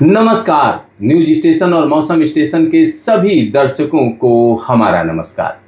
नमस्कार। News station और मौसम स्टेशन के सभी दर्शकों को हमारा नमस्कार।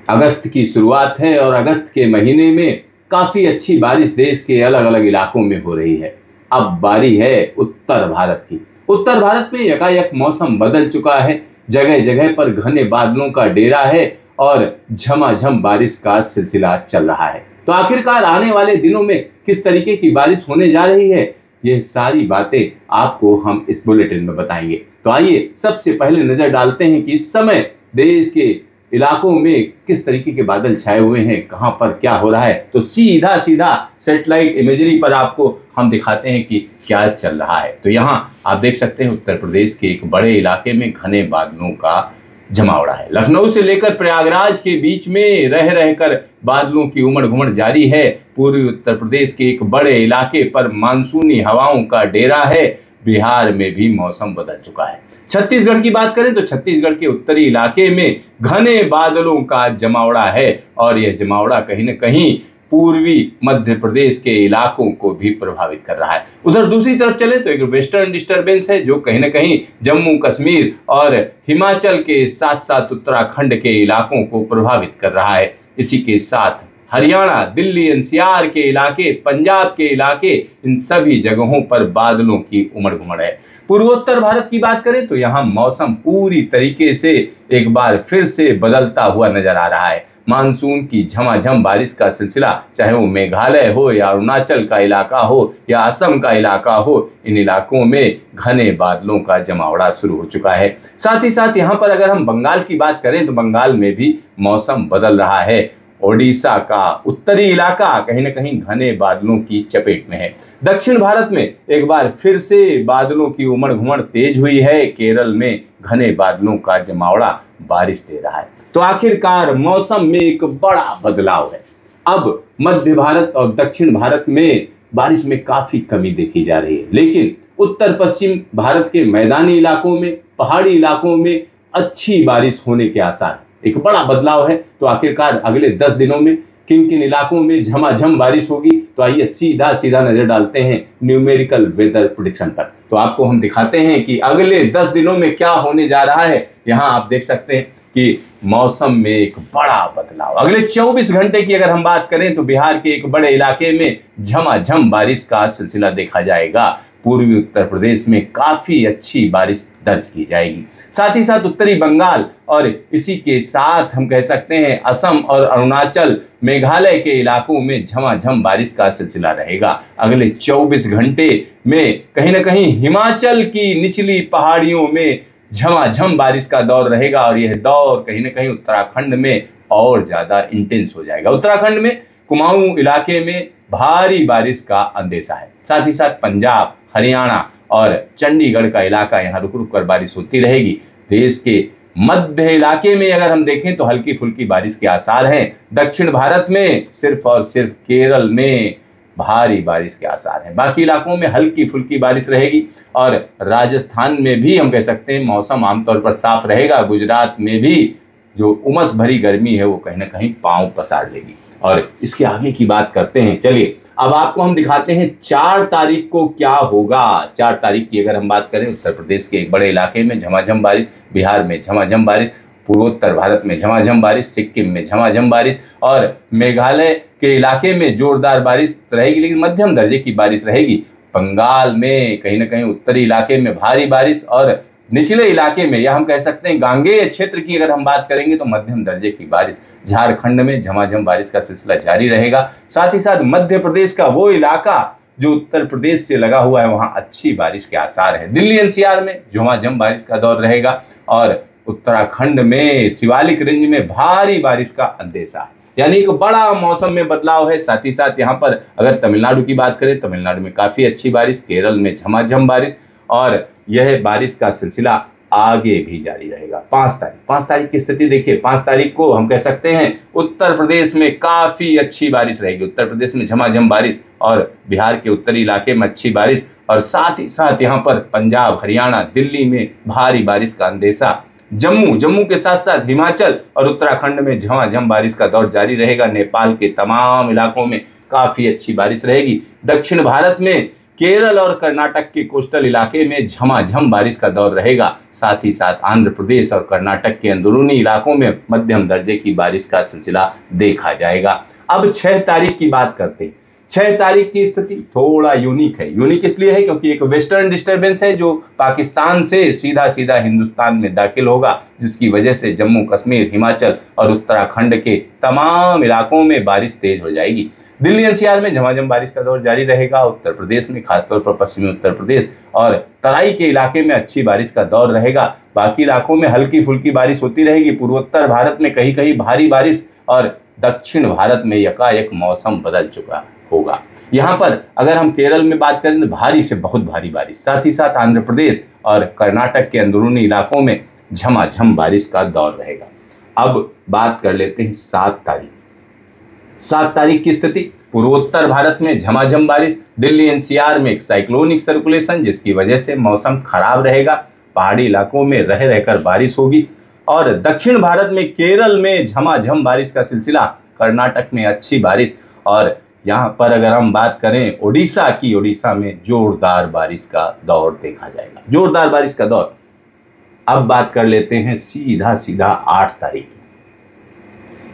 अगस्त की शुरुआत है और अगस्त के महीने में काफी अच्छी बारिश देश के अलग अलग इलाकों में हो रही है। अब बारी है उत्तर भारत की। उत्तर भारत में यकायक मौसम बदल चुका है। जगह जगह पर घने बादलों का डेरा है और झमाझम बारिश का सिलसिला चल रहा है। तो आखिरकार आने वाले दिनों में किस तरीके की बारिश होने जा रही है, ये सारी बातें आपको हम इस बुलेटिन में बताएंगे। तो आइए सबसे पहले नजर डालते हैं कि इस समय देश के इलाकों में किस तरीके के बादल छाए हुए हैं, कहां पर क्या हो रहा है। तो सीधा सीधा सैटेलाइट इमेजरी पर आपको हम दिखाते हैं कि क्या चल रहा है। तो यहाँ आप देख सकते हैं उत्तर प्रदेश के एक बड़े इलाके में घने बादलों का जमावड़ा है। लखनऊ से लेकर प्रयागराज के बीच में रह रहकर बादलों की उमड़ घुमड़ जारी है। पूर्वी उत्तर प्रदेश के एक बड़े इलाके पर मानसूनी हवाओं का डेरा है। बिहार में भी मौसम बदल चुका है। छत्तीसगढ़ की बात करें तो छत्तीसगढ़ के उत्तरी इलाके में घने बादलों का जमावड़ा है और यह जमावड़ा कहीं न कहीं पूर्वी मध्य प्रदेश के इलाकों को भी प्रभावित कर रहा है। उधर दूसरी तरफ चले तो एक वेस्टर्न डिस्टरबेंस है जो कहीं न कहीं जम्मू कश्मीर और हिमाचल के साथ साथ उत्तराखंड के इलाकों को प्रभावित कर रहा है। इसी के साथ हरियाणा, दिल्ली एनसीआर के इलाके, पंजाब के इलाके, इन सभी जगहों पर बादलों की उमड़ घुमड़ है। पूर्वोत्तर भारत की बात करें तो यहाँ मौसम पूरी तरीके से एक बार फिर से बदलता हुआ नजर आ रहा है। मानसून की झमाझम बारिश का सिलसिला, चाहे वो मेघालय हो या अरुणाचल का इलाका हो या असम का इलाका हो, इन इलाकों में घने बादलों का जमावड़ा शुरू हो चुका है। साथ ही साथ यहाँ पर अगर हम बंगाल की बात करें तो बंगाल में भी मौसम बदल रहा है। ओडिशा का उत्तरी इलाका कहीं न कहीं घने बादलों की चपेट में है। दक्षिण भारत में एक बार फिर से बादलों की उमड़ घुमड़ तेज हुई है। केरल में घने बादलों का जमावड़ा बारिश दे रहा है। तो आखिरकार मौसम में एक बड़ा बदलाव है। अब मध्य भारत और दक्षिण भारत में बारिश में काफी कमी देखी जा रही है, लेकिन उत्तर पश्चिम भारत के मैदानी इलाकों में, पहाड़ी इलाकों में अच्छी बारिश होने के आसार, एक बड़ा बदलाव है। तो आखिरकार अगले 10 दिनों में किन किन इलाकों में झमाझम बारिश होगी, तो आइए सीधा सीधा नजर डालते हैं न्यूमेरिकल वेदर प्रेडिक्शन पर। तो आपको हम दिखाते हैं कि अगले 10 दिनों में क्या होने जा रहा है। यहाँ आप देख सकते हैं कि मौसम में एक बड़ा बदलाव। अगले 24 घंटे की अगर हम बात करें तो बिहार के एक बड़े इलाके में झमाझम बारिश का सिलसिला देखा जाएगा। पूर्वी उत्तर प्रदेश में काफी अच्छी बारिश दर्ज की जाएगी। साथ ही साथ उत्तरी बंगाल और इसी के साथ हम कह सकते हैं असम और अरुणाचल, मेघालय के इलाकों में झमाझम बारिश का सिलसिला रहेगा। अगले 24 घंटे में कहीं ना कहीं हिमाचल की निचली पहाड़ियों में झमाझम बारिश का दौर रहेगा और यह दौर कहीं ना कहीं उत्तराखंड में और ज्यादा इंटेंस हो जाएगा। उत्तराखंड में कुमाऊं इलाके में भारी बारिश का अंदेशा है। साथ ही साथ पंजाब, हरियाणा और चंडीगढ़ का इलाका, यहाँ रुक रुक कर बारिश होती रहेगी। देश के मध्य इलाके में अगर हम देखें तो हल्की फुल्की बारिश के आसार हैं। दक्षिण भारत में सिर्फ और सिर्फ केरल में भारी बारिश के आसार हैं। बाकी इलाकों में हल्की फुल्की बारिश रहेगी और राजस्थान में भी हम कह सकते हैं मौसम आमतौर पर साफ रहेगा। गुजरात में भी जो उमस भरी गर्मी है वो कहीं ना कहीं पांव पसार लेगी। और इसके आगे की बात करते हैं। चलिए अब आपको हम दिखाते हैं 4 तारीख को क्या होगा। 4 तारीख की अगर हम बात करें, उत्तर प्रदेश के एक बड़े इलाके में झमाझम बारिश, बिहार में झमाझम बारिश, पूर्वोत्तर भारत में झमाझम बारिश, सिक्किम में झमाझम बारिश और मेघालय के इलाके में जोरदार बारिश रहेगी, लेकिन मध्यम दर्जे की बारिश रहेगी। बंगाल में कहीं ना कहीं उत्तरी इलाके में भारी बारिश और निचले इलाके में, या हम कह सकते हैं गांगेय क्षेत्र की अगर हम बात करेंगे तो मध्यम दर्जे की बारिश। झारखंड में झमाझम बारिश का सिलसिला जारी रहेगा। साथ ही साथ मध्य प्रदेश का वो इलाका जो उत्तर प्रदेश से लगा हुआ है, वहां अच्छी बारिश के आसार है। दिल्ली एनसीआर में झमाझम बारिश का दौर रहेगा और उत्तराखंड में शिवालिक रेंज में भारी बारिश का अंदेशा है। यानी एक बड़ा मौसम में बदलाव है। साथ ही साथ यहाँ पर अगर तमिलनाडु की बात करें, तमिलनाडु में काफी अच्छी बारिश, केरल में झमाझम बारिश और यह बारिश का सिलसिला आगे भी जारी रहेगा। 5 तारीख की स्थिति देखिए। 5 तारीख को हम कह सकते हैं उत्तर प्रदेश में काफी अच्छी बारिश रहेगी। उत्तर प्रदेश में झमाझम बारिश और बिहार के उत्तरी इलाके में अच्छी बारिश और साथ ही साथ यहाँ पर पंजाब, हरियाणा, दिल्ली में भारी बारिश का अंदेशा। जम्मू के साथ साथ हिमाचल और उत्तराखंड में झमाझम बारिश का दौर जारी रहेगा। नेपाल के तमाम इलाकों में काफी अच्छी बारिश रहेगी। दक्षिण भारत में केरल और कर्नाटक के कोस्टल इलाके में झमाझम बारिश का दौर रहेगा। साथ ही साथ आंध्र प्रदेश और कर्नाटक के अंदरूनी इलाकों में मध्यम दर्जे की बारिश का सिलसिला देखा जाएगा। अब 6 तारीख की बात करते हैं। 6 तारीख की स्थिति थोड़ा यूनिक है। यूनिक इसलिए है क्योंकि एक वेस्टर्न डिस्टर्बेंस है जो पाकिस्तान से सीधा सीधा हिंदुस्तान में दाखिल होगा, जिसकी वजह से जम्मू कश्मीर, हिमाचल और उत्तराखंड के तमाम इलाकों में बारिश तेज हो जाएगी। दिल्ली एनसीआर में झमाझम बारिश का दौर जारी रहेगा। उत्तर प्रदेश में, खासतौर पर पश्चिमी उत्तर प्रदेश और तराई के इलाके में अच्छी बारिश का दौर रहेगा। बाकी इलाकों में हल्की फुल्की बारिश होती रहेगी। पूर्वोत्तर भारत में कहीं कहीं भारी बारिश और दक्षिण भारत में यकायक मौसम बदल चुका होगा। यहाँ पर अगर हम केरल में बात करें तो भारी से बहुत भारी बारिश, साथ ही साथ आंध्र प्रदेश और कर्नाटक के अंदरूनी इलाकों में झमाझम बारिश का दौर रहेगा। अब बात कर लेते हैं 7 तारीख। 7 तारीख की स्थिति, पूर्वोत्तर भारत में झमाझम बारिश। दिल्ली एनसीआर में एक साइक्लोनिक सर्कुलेशन, जिसकी वजह से मौसम खराब रहेगा। पहाड़ी इलाकों में रह रहकर बारिश होगी। और दक्षिण भारत में केरल में झमाझम बारिश का सिलसिला, कर्नाटक में अच्छी बारिश, और यहाँ पर अगर हम बात करें ओडिशा की, ओडिशा में जोरदार बारिश का दौर देखा जाएगा, जोरदार बारिश का दौर। अब बात कर लेते हैं सीधा सीधा 8 तारीख।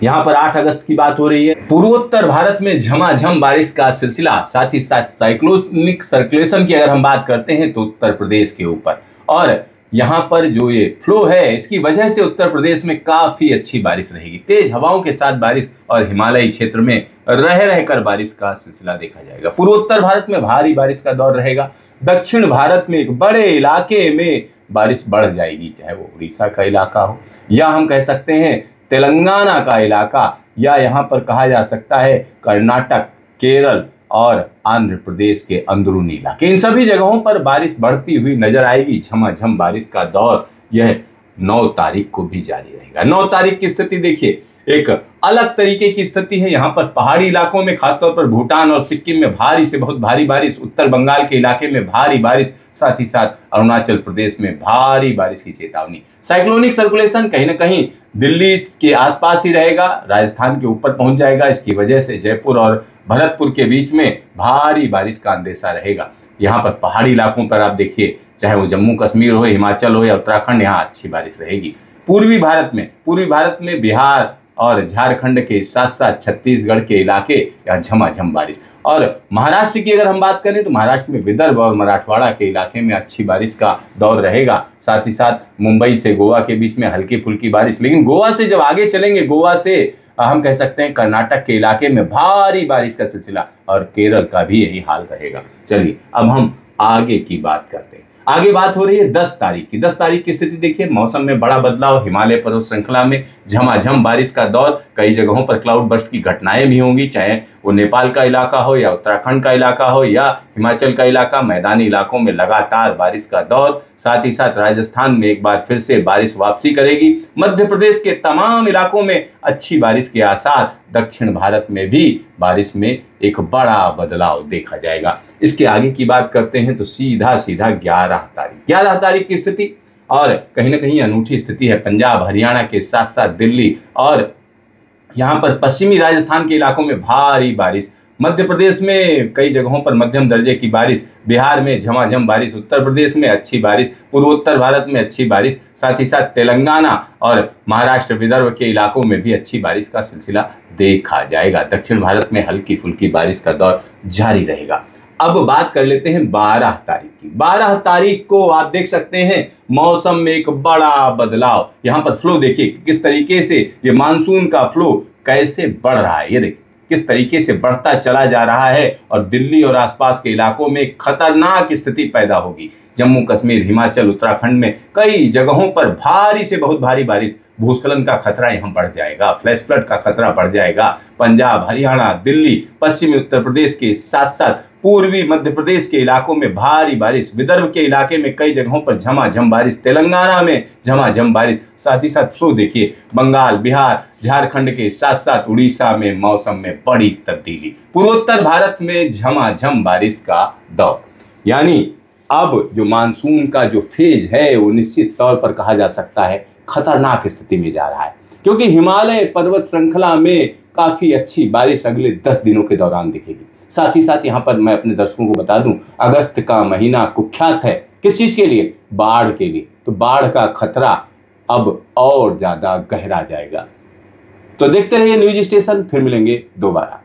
यहाँ पर 8 अगस्त की बात हो रही है। पूर्वोत्तर भारत में झमाझम बारिश का सिलसिला, साथ ही साथ साइक्लोनिक सर्कुलेशन की अगर हम बात करते हैं तो उत्तर प्रदेश के ऊपर, और यहाँ पर जो ये फ्लो है इसकी वजह से उत्तर प्रदेश में काफी अच्छी बारिश रहेगी। तेज हवाओं के साथ बारिश और हिमालयी क्षेत्र में रह रहकर बारिश का सिलसिला देखा जाएगा। पूर्वोत्तर भारत में भारी बारिश का दौर रहेगा। दक्षिण भारत में एक बड़े इलाके में बारिश बढ़ जाएगी, चाहे वो उड़ीसा का इलाका हो या हम कह सकते हैं तेलंगाना का इलाका, या यहाँ पर कहा जा सकता है कर्नाटक, केरल और आंध्र प्रदेश के अंदरूनी इलाके। इन सभी जगहों पर बारिश बढ़ती हुई नजर आएगी। झमाझम बारिश का दौर यह 9 तारीख को भी जारी रहेगा। 9 तारीख की स्थिति देखिए, एक अलग तरीके की स्थिति है। यहाँ पर पहाड़ी इलाकों में, खासतौर पर भूटान और सिक्किम में भारी से बहुत भारी बारिश, उत्तर बंगाल के इलाके में भारी बारिश, साथ ही साथ अरुणाचल प्रदेश में भारी बारिश की चेतावनी। साइक्लोनिक सर्कुलेशन कहीं ना कहीं दिल्ली के आसपास ही रहेगा, राजस्थान के ऊपर पहुंच जाएगा। इसकी वजह से जयपुर और भरतपुर के बीच में भारी बारिश का अंदेशा रहेगा। यहाँ पर पहाड़ी इलाकों पर आप देखिए, चाहे वो जम्मू कश्मीर हो, हिमाचल हो या उत्तराखंड, यहाँ अच्छी बारिश रहेगी। पूर्वी भारत में बिहार और झारखंड के साथ साथ छत्तीसगढ़ के इलाके यहाँ झमाझम बारिश। और महाराष्ट्र की अगर हम बात करें तो महाराष्ट्र में विदर्भ और मराठवाड़ा के इलाके में अच्छी बारिश का दौर रहेगा। साथ ही साथ मुंबई से गोवा के बीच में हल्की फुल्की बारिश। लेकिन गोवा से जब आगे चलेंगे, गोवा से हम कह सकते हैं कर्नाटक के इलाके में भारी बारिश का सिलसिला, और केरल का भी यही हाल रहेगा। चलिए अब हम आगे की बात करते हैं। आगे बात हो रही है 10 तारीख की। 10 तारीख की स्थिति देखिए, मौसम में बड़ा बदलाव। हिमालय पर्वत श्रृंखला में झमाझम बारिश का दौर। कई जगहों पर क्लाउड बर्स्ट की घटनाएं भी होंगी, चाहे वो नेपाल का इलाका हो या उत्तराखंड का इलाका हो या हिमाचल का इलाका। मैदानी इलाकों में लगातार बारिश का दौर। साथ ही साथ राजस्थान में एक बार फिर से बारिश वापसी करेगी। मध्य प्रदेश के तमाम इलाकों में अच्छी बारिश के आसार। दक्षिण भारत में भी बारिश में एक बड़ा बदलाव देखा जाएगा। इसके आगे की बात करते हैं तो सीधा सीधा 11 तारीख की स्थिति, और कहीं ना कहीं अनूठी स्थिति है। पंजाब, हरियाणा के साथ साथ दिल्ली और यहाँ पर पश्चिमी राजस्थान के इलाकों में भारी बारिश। मध्य प्रदेश में कई जगहों पर मध्यम दर्जे की बारिश। बिहार में झमाझम बारिश। उत्तर प्रदेश में अच्छी बारिश। पूर्वोत्तर भारत में अच्छी बारिश। साथ ही साथ तेलंगाना और महाराष्ट्र, विदर्भ के इलाकों में भी अच्छी बारिश का सिलसिला देखा जाएगा। दक्षिण भारत में हल्की फुल्की बारिश का दौर जारी रहेगा। अब बात कर लेते हैं 12 तारीख की। 12 तारीख को आप देख सकते हैं मौसम में एक बड़ा बदलाव। यहाँ पर फ्लो देखिए किस तरीके से ये मानसून का फ्लो कैसे बढ़ रहा है। ये देखिए किस तरीके से बढ़ता चला जा रहा है, और दिल्ली और आसपास के इलाकों में खतरनाक स्थिति पैदा होगी। जम्मू कश्मीर, हिमाचल, उत्तराखंड में कई जगहों पर भारी से बहुत भारी बारिश। भूस्खलन का खतरा यहाँ बढ़ जाएगा। फ्लैश फ्लड का खतरा बढ़ जाएगा। पंजाब, हरियाणा, दिल्ली, पश्चिमी उत्तर प्रदेश के साथ साथ पूर्वी मध्य प्रदेश के इलाकों में भारी बारिश। विदर्भ के इलाके में कई जगहों पर झमाझम बारिश। तेलंगाना में झमाझम बारिश। साथ ही साथ फ्लो देखिए, बंगाल, बिहार, झारखंड के साथ साथ उड़ीसा में मौसम में बड़ी तब्दीली। पूर्वोत्तर भारत में झमाझम बारिश का दौर। यानी अब जो मानसून का जो फेज है वो निश्चित तौर पर कहा जा सकता है खतरनाक स्थिति में जा रहा है, क्योंकि हिमालय पर्वत श्रृंखला में काफी अच्छी बारिश अगले 10 दिनों के दौरान दिखेगी। साथ ही साथ यहाँ पर मैं अपने दर्शकों को बता दूं, अगस्त का महीना कुख्यात है किस चीज के लिए? बाढ़ के लिए। तो बाढ़ का खतरा अब और ज्यादा गहरा जाएगा। तो देखते रहिए न्यूज स्टेशन, फिर मिलेंगे दोबारा।